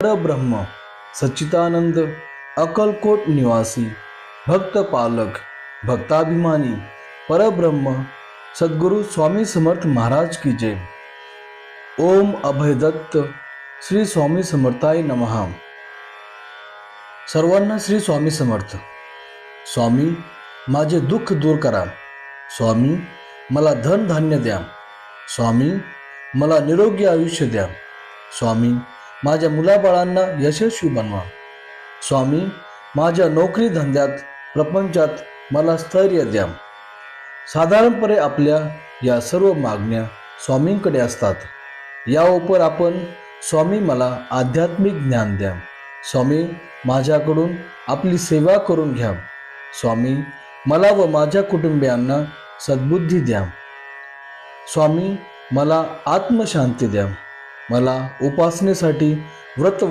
परब्रह्म सच्चिदानंद अकलकोट निवासी भक्त पालक भक्ताभिमानी परब्रह्म सद्गुरु स्वामी समर्थ महाराज की जय। ओम अभयदत्त श्री स्वामी समर्थाय नमः। सर्वांना श्री स्वामी समर्थ। स्वामी माझे दुःख दूर करा। स्वामी मला धन धान्य द्या। स्वामी मला निरोगी आयुष्य द्या। स्वामी माझ्या मुलाबाळांना यशस्वी बनवा। स्वामी माझ्या नोकरी धंद्यात प्रपंचात मला स्थैर्य द्या। साधारणपणे आपल्या या सर्व मागण्या स्वामींकडे असतात। या उपर आपण स्वामी मला आध्यात्मिक ज्ञान द्या। स्वामी माझ्याकडून आपली सेवा करून घ्या। स्वामी मला व माझ्या कुटुंबियांना सद्बुद्धी द्या। स्वामी मला आत्मशांती द्या। मला उपासनेसाठी व्रत